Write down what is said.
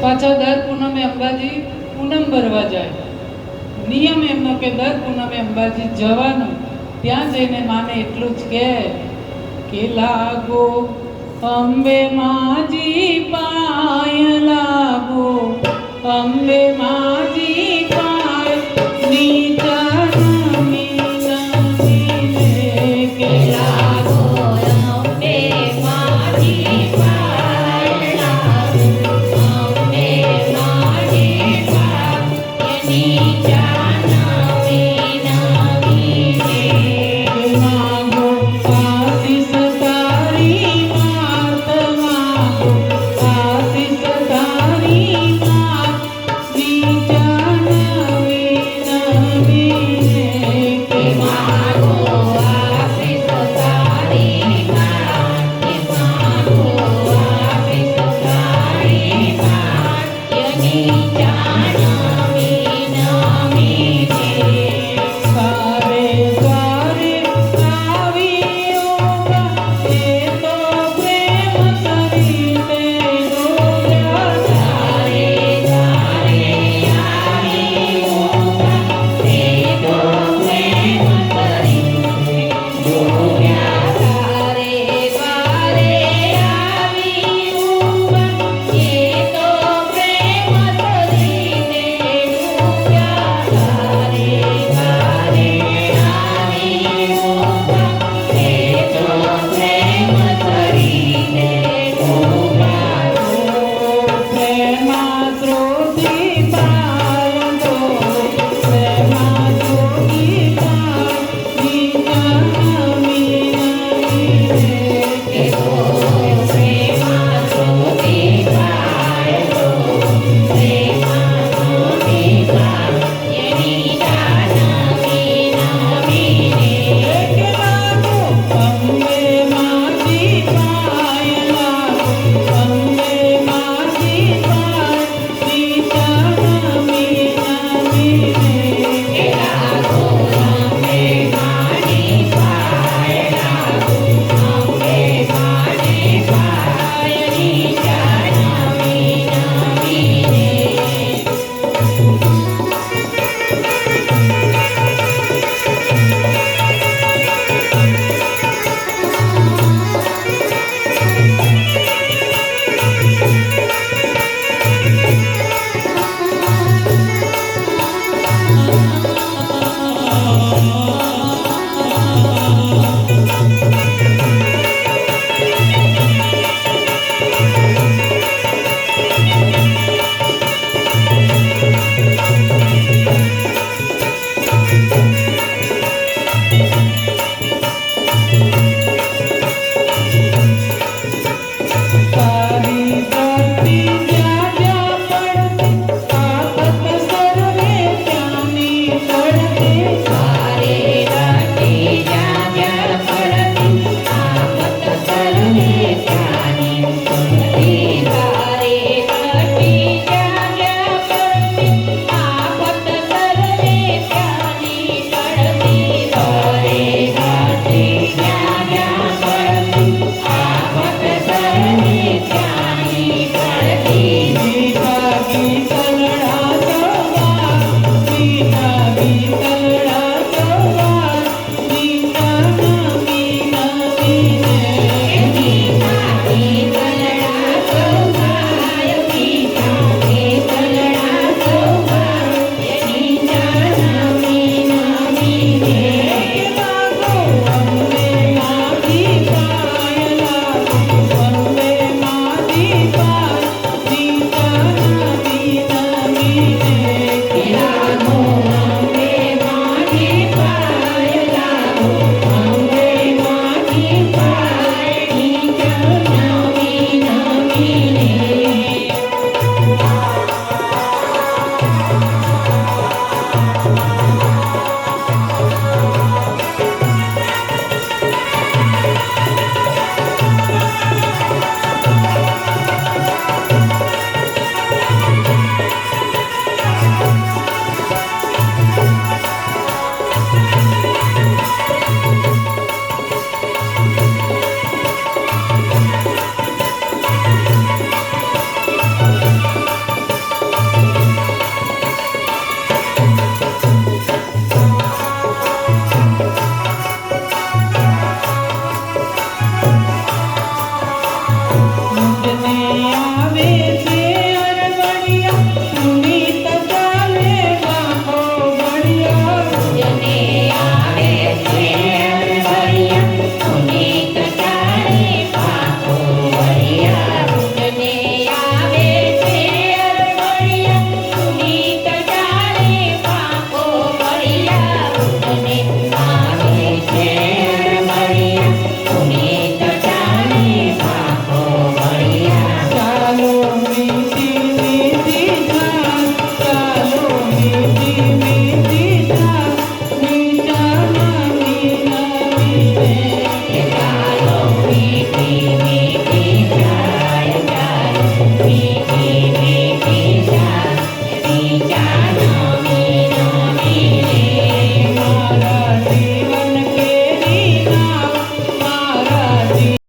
પાછા દર પૂનમે અંબાજી પૂનમ ભરવા જાય. નિયમ એમનો કે દર પૂનમે અંબાજી જવાનું. ત્યાં જઈને માને એટલું જ કે લાગો અંબે માજી પાય, લાગો અંબે માજી પાય, નીચા નમી નમીને કે લાગો અંબે માજી પાય, લાગો અંબે માજી પાય, નીચા નમી નમીને કે માગો આશીષ તારી માત, માગો આશીષ તારી માત, નીચા નમી નમીને કે માગો આશીષ તારી માત, માગો આશીષ તારી માત, નીચા નમી નમીને સારે દ્વારે આવ્યો એ તો પ્રેમ સરીતે ડોલ્યા. સારે દ્વારે આવ્યો એ તો પ્રેમ સરીતે ડોલ્યા. સારે દ્વારે આવ્યો એ તો પ્રેમ સરીતે ડોલ્યા. સારે દ્વારે આવ્યો એ તો પ્રેમ સરીતે ડોલ્યા. પ્રેમા સ્રોતી પાય તો, પ્રેમા સ્રોતી પાય, નીચા નમી નમીને કે પ્રેમા સ્રોતી પાય તો, પ્રેમા સ્રોતી પાય, નીચા નમી નમીને કે લાગો અંબે માજી પાય, લાગો અંબે માજી પાય, નીચા નમી નમીને કે લાગો અંબે માજી પાય, લાગો અંબે માજી પાય, નીચા નમી નમીને. તારી